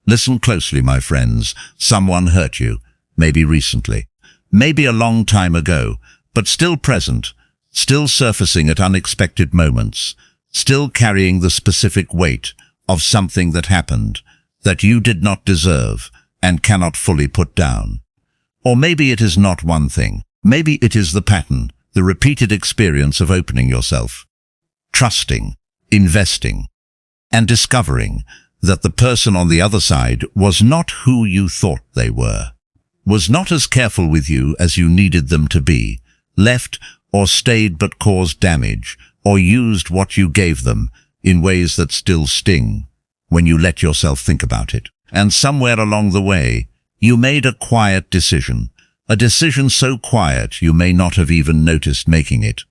Listen closely, my friends. Someone hurt you, maybe recently, maybe a long time ago, but still present, still surfacing at unexpected moments, still carrying the specific weight of something that happened, that you did not deserve and cannot fully put down. Or maybe it is not one thing. Maybe it is the pattern, the repeated experience of opening yourself, trusting, investing, and discovering that the person on the other side was not who you thought they were, was not as careful with you as you needed them to be, left or stayed but caused damage, or used what you gave them in ways that still sting when you let yourself think about it. And somewhere along the way, you made a quiet decision, a decision so quiet you may not have even noticed making it,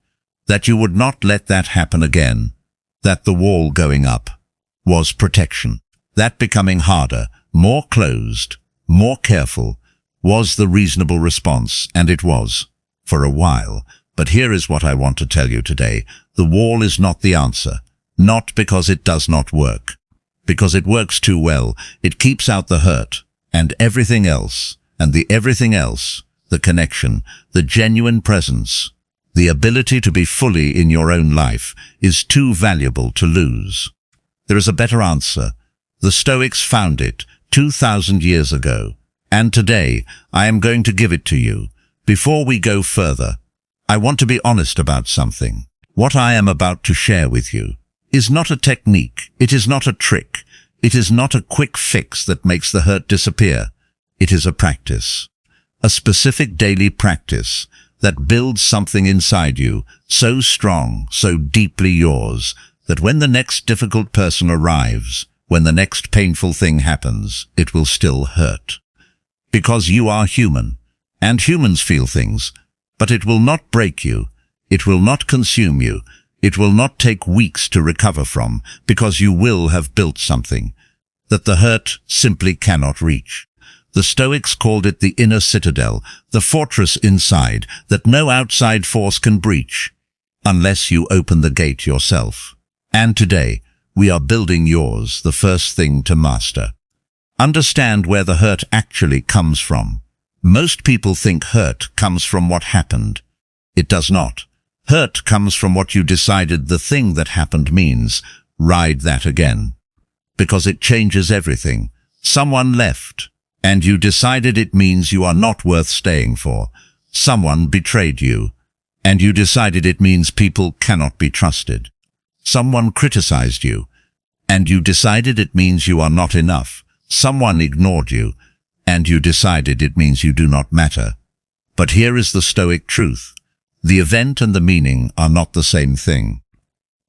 that you would not let that happen again, that the wall going up was protection, that becoming harder, more closed, more careful, was the reasonable response, and it was, for a while. But here is what I want to tell you today. The wall is not the answer, not because it does not work, because it works too well. It keeps out the hurt, and everything else, and the everything else, the connection, the genuine presence, the ability to be fully in your own life, is too valuable to lose. There is a better answer. The Stoics found it 2,000 years ago, and today I am going to give it to you. Before we go further, I want to be honest about something. What I am about to share with you is not a technique, it is not a trick, it is not a quick fix that makes the hurt disappear. It is a practice, a specific daily practice that builds something inside you so strong, so deeply yours, that when the next difficult person arrives, when the next painful thing happens, it will still hurt. Because you are human, and humans feel things, but it will not break you, it will not consume you, it will not take weeks to recover from, because you will have built something that the hurt simply cannot reach. The Stoics called it the inner citadel, the fortress inside that no outside force can breach, unless you open the gate yourself. And today, we are building yours, the first thing to master. Understand where the hurt actually comes from. Most people think hurt comes from what happened. It does not. Hurt comes from what you decided the thing that happened means. Ride that again. Because it changes everything. Someone left, and you decided it means you are not worth staying for. Someone betrayed you, and you decided it means people cannot be trusted. Someone criticized you, and you decided it means you are not enough. Someone ignored you, and you decided it means you do not matter. But here is the Stoic truth. The event and the meaning are not the same thing.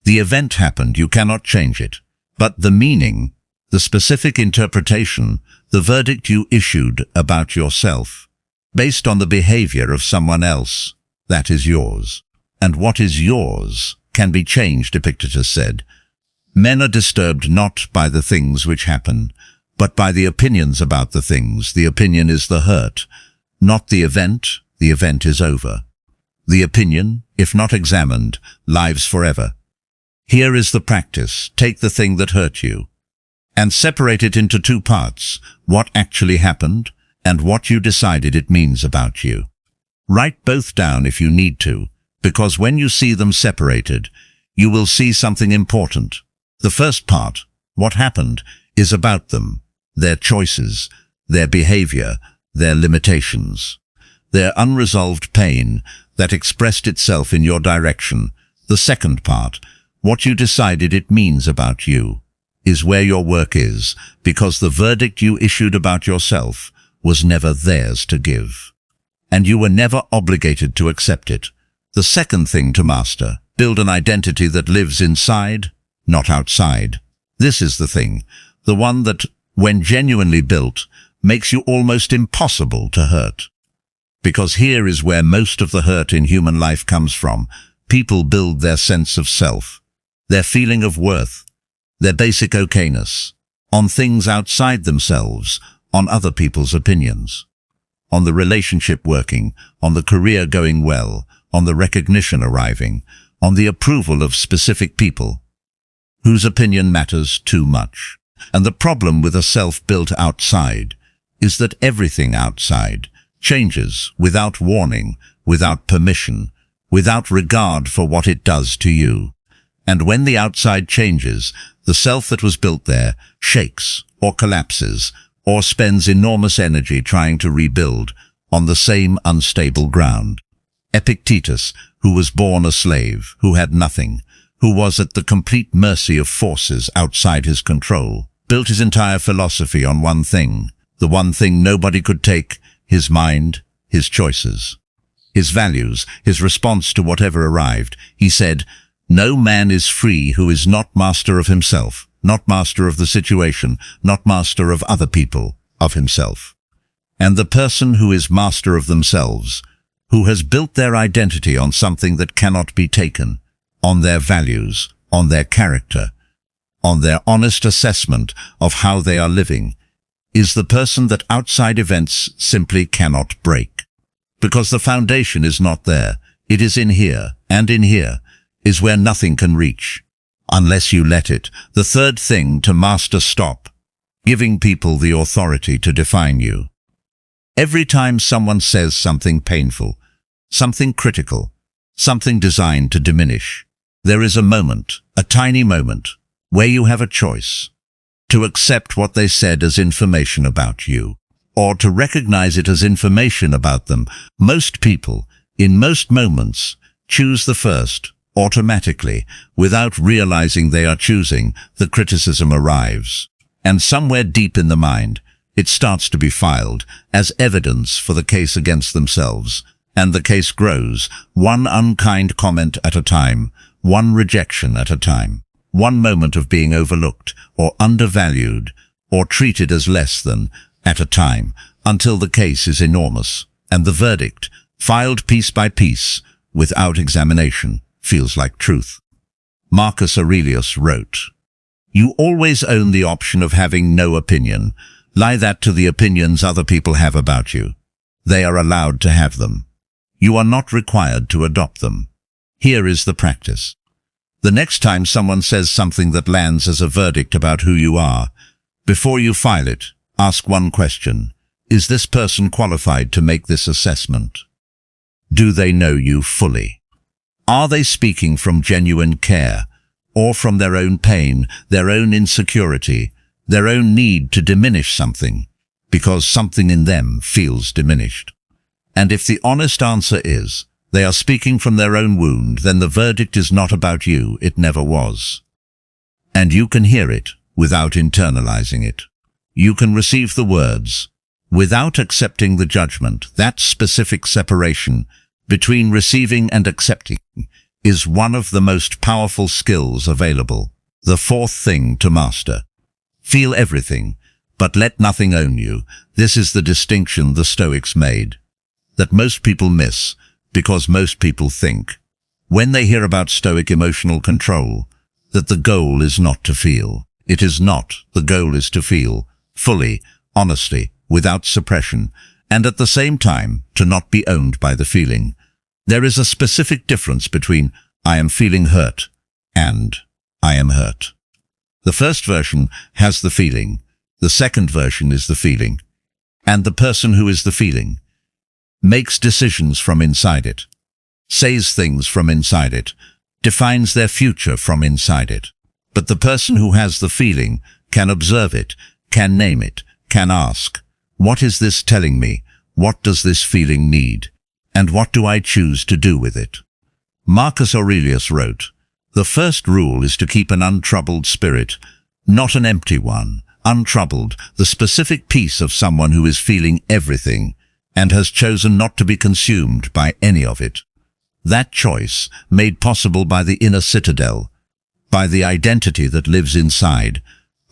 The event happened, you cannot change it. But the meaning, the specific interpretation, the verdict you issued about yourself, based on the behavior of someone else, that is yours. And what is yours can be changed, Epictetus said. Men are disturbed not by the things which happen, but by the opinions about the things. The opinion is the hurt, not the event is over. The opinion, if not examined, lives forever. Here is the practice. Take the thing that hurt you, and separate it into two parts, what actually happened, and what you decided it means about you. Write both down if you need to, because when you see them separated, you will see something important. The first part, what happened, is about them, their choices, their behavior, their limitations, their unresolved pain that expressed itself in your direction. The second part, what you decided it means about you, is where your work is, because the verdict you issued about yourself was never theirs to give, and you were never obligated to accept it. The second thing to master, build an identity that lives inside, not outside. This is the thing, the one that, when genuinely built, makes you almost impossible to hurt. Because here is where most of the hurt in human life comes from. People build their sense of self, their feeling of worth, their basic okayness, on things outside themselves, on other people's opinions, on the relationship working, on the career going well, on the recognition arriving, on the approval of specific people, whose opinion matters too much. And the problem with a self built outside is that everything outside changes without warning, without permission, without regard for what it does to you. And when the outside changes, the self that was built there shakes or collapses or spends enormous energy trying to rebuild on the same unstable ground. Epictetus, who was born a slave, who had nothing, who was at the complete mercy of forces outside his control, built his entire philosophy on one thing, the one thing nobody could take, his mind, his choices, his values, his response to whatever arrived. He said, "No man is free who is not master of himself, not master of the situation, not master of other people, of himself." And the person who is master of themselves, who has built their identity on something that cannot be taken, on their values, on their character, on their honest assessment of how they are living, is the person that outside events simply cannot break. Because the foundation is not there, it is in here, and in here is where nothing can reach, unless you let it. The third thing to master: stop giving people the authority to define you. Every time someone says something painful, something critical, something designed to diminish, there is a moment, a tiny moment, where you have a choice: to accept what they said as information about you, or to recognize it as information about them. Most people, in most moments, choose the first, automatically, without realizing they are choosing. The criticism arrives, and somewhere deep in the mind, it starts to be filed as evidence for the case against themselves, and the case grows, one unkind comment at a time, one rejection at a time, one moment of being overlooked or undervalued or treated as less than at a time, until the case is enormous, and the verdict, filed piece by piece, without examination, feels like truth. Marcus Aurelius wrote, "You always own the option of having no opinion. Lie that to the opinions other people have about you. They are allowed to have them. You are not required to adopt them. Here is the practice. The next time someone says something that lands as a verdict about who you are, before you file it, ask one question: is this person qualified to make this assessment? Do they know you fully? Are they speaking from genuine care, or from their own pain, their own insecurity, their own need to diminish something, because something in them feels diminished?" And if the honest answer is, they are speaking from their own wound, then the verdict is not about you, it never was. And you can hear it without internalizing it. You can receive the words without accepting the judgment. That specific separation between receiving and accepting is one of the most powerful skills available. The fourth thing to master: feel everything, but let nothing own you. This is the distinction the Stoics made, that most people miss, because most people think, when they hear about Stoic emotional control, that the goal is not to feel. It is not. The goal is to feel fully, honestly, without suppression, and at the same time to not be owned by the feeling. There is a specific difference between "I am feeling hurt" and "I am hurt." The first version has the feeling, the second version is the feeling, and the person who is the feeling makes decisions from inside it, says things from inside it, defines their future from inside it. But the person who has the feeling can observe it, can name it, can ask, "What is this telling me? What does this feeling need? And what do I choose to do with it?" Marcus Aurelius wrote, "The first rule is to keep an untroubled spirit, not an empty one." Untroubled, the specific peace of someone who is feeling everything and has chosen not to be consumed by any of it. That choice, made possible by the inner citadel, by the identity that lives inside,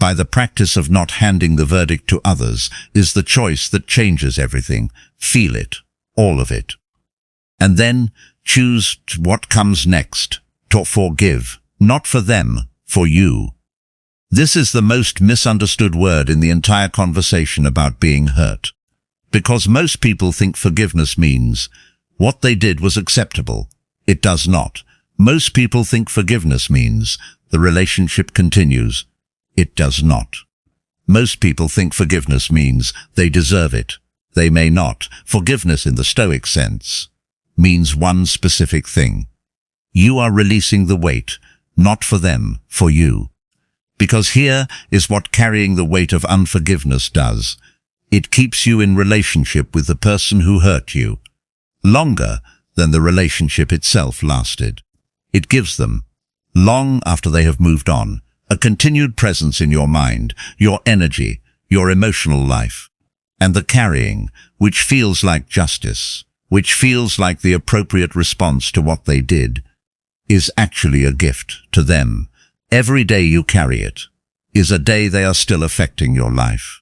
by the practice of not handing the verdict to others, is the choice that changes everything. Feel it, all of it. And then choose what comes next, to forgive, not for them, for you. This is the most misunderstood word in the entire conversation about being hurt. Because most people think forgiveness means what they did was acceptable. It does not. Most people think forgiveness means the relationship continues. It does not. Most people think forgiveness means they deserve it. They may not. Forgiveness in the Stoic sense means one specific thing. You are releasing the weight, not for them, for you. Because here is what carrying the weight of unforgiveness does. It keeps you in relationship with the person who hurt you, longer than the relationship itself lasted. It gives them, long after they have moved on, a continued presence in your mind, your energy, your emotional life. And the carrying, which feels like justice, which feels like the appropriate response to what they did, is actually a gift to them. Every day you carry it is a day they are still affecting your life.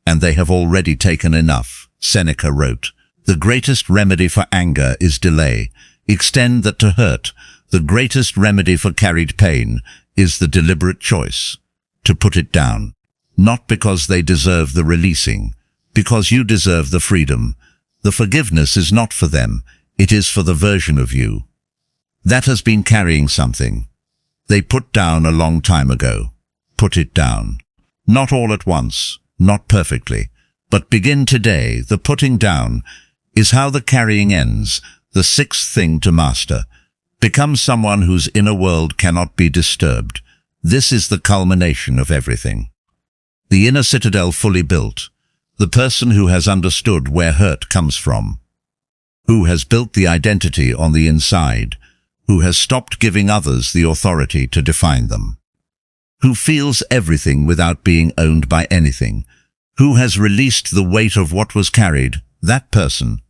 And they have already taken enough. Seneca wrote, "The greatest remedy for anger is delay. Extend that to hurt. The greatest remedy for carried pain is the deliberate choice to put it down. Not because they deserve the releasing, because you deserve the freedom. The forgiveness is not for them. It is for the version of you that has been carrying something they put down a long time ago. Put it down. Not all at once, not perfectly, but begin today. The putting down is how the carrying ends. The sixth thing to master. Become someone whose inner world cannot be disturbed. This is the culmination of everything. The inner citadel fully built. The person who has understood where hurt comes from. Who has built the identity on the inside. Who has stopped giving others the authority to define them. Who feels everything without being owned by anything. Who has released the weight of what was carried. That person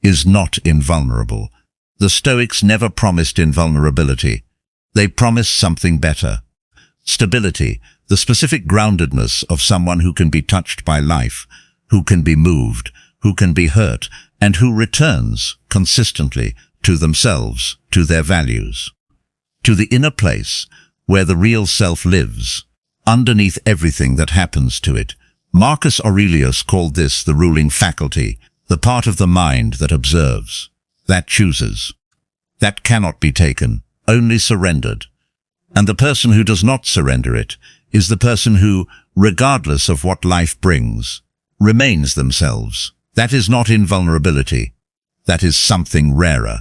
is not invulnerable. The Stoics never promised invulnerability. They promised something better. Stability, the specific groundedness of someone who can be touched by life, who can be moved, who can be hurt, and who returns consistently to themselves, to their values, to the inner place where the real self lives, underneath everything that happens to it. Marcus Aurelius called this the ruling faculty, the part of the mind that observes, that chooses, that cannot be taken, only surrendered. And the person who does not surrender it is the person who, regardless of what life brings, remains themselves. That is not invulnerability. That is something rarer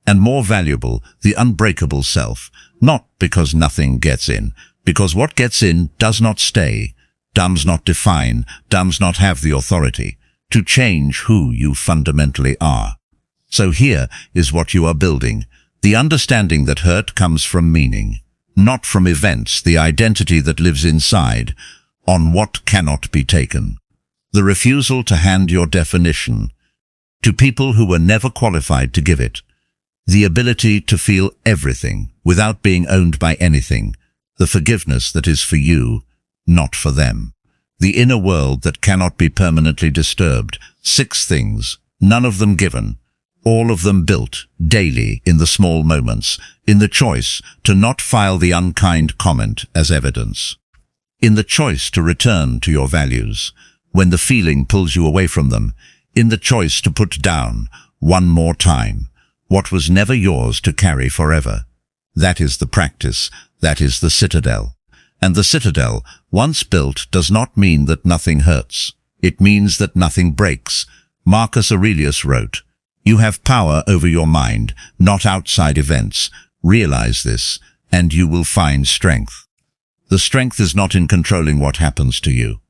and more valuable, the unbreakable self, not because nothing gets in, because what gets in does not stay, does not define, does not have the authority to change who you fundamentally are. So here is what you are building, the understanding that hurt comes from meaning, not from events, the identity that lives inside, on what cannot be taken. The refusal to hand your definition to people who were never qualified to give it. The ability to feel everything without being owned by anything. The forgiveness that is for you, not for them. The inner world that cannot be permanently disturbed. 6 things, none of them given, all of them built daily in the small moments, in the choice to not file the unkind comment as evidence, in the choice to return to your values when the feeling pulls you away from them, in the choice to put down, one more time, what was never yours to carry forever. That is the practice, that is the citadel. And the citadel, once built, does not mean that nothing hurts. It means that nothing breaks. Marcus Aurelius wrote, "You have power over your mind, not outside events. Realize this, and you will find strength." The strength is not in controlling what happens to you.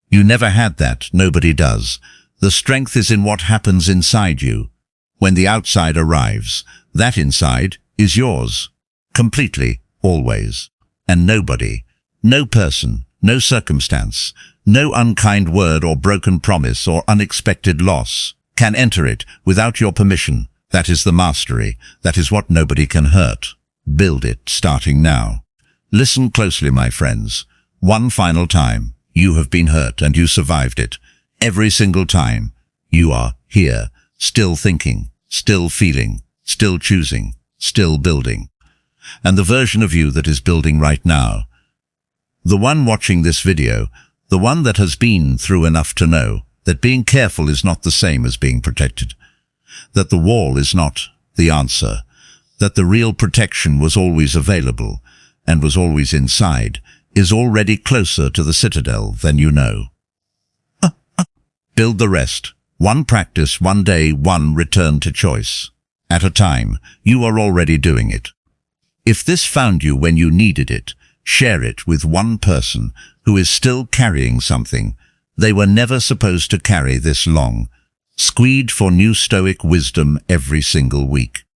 You never had that, nobody does. The strength is in what happens inside you. When the outside arrives, that inside is yours. Completely, always. And nobody, no person, no circumstance, no unkind word or broken promise or unexpected loss can enter it without your permission. That is the mastery. That is what nobody can hurt. Build it, starting now. Listen closely, my friends. One final time. You have been hurt and you survived it. Every single time. You are here, still thinking, still feeling, still choosing, still building. And the version of you that is building right now, the one watching this video, the one that has been through enough to know that being careful is not the same as being protected, that the wall is not the answer, that the real protection was always available and was always inside, is already closer to the Citadel than you know. Build the rest. One practice, one day, one return to choice. At a time, you are already doing it. If this found you when you needed it, share it with one person who is still carrying something. They were never supposed to carry this long. Squeed for new Stoic wisdom every single week.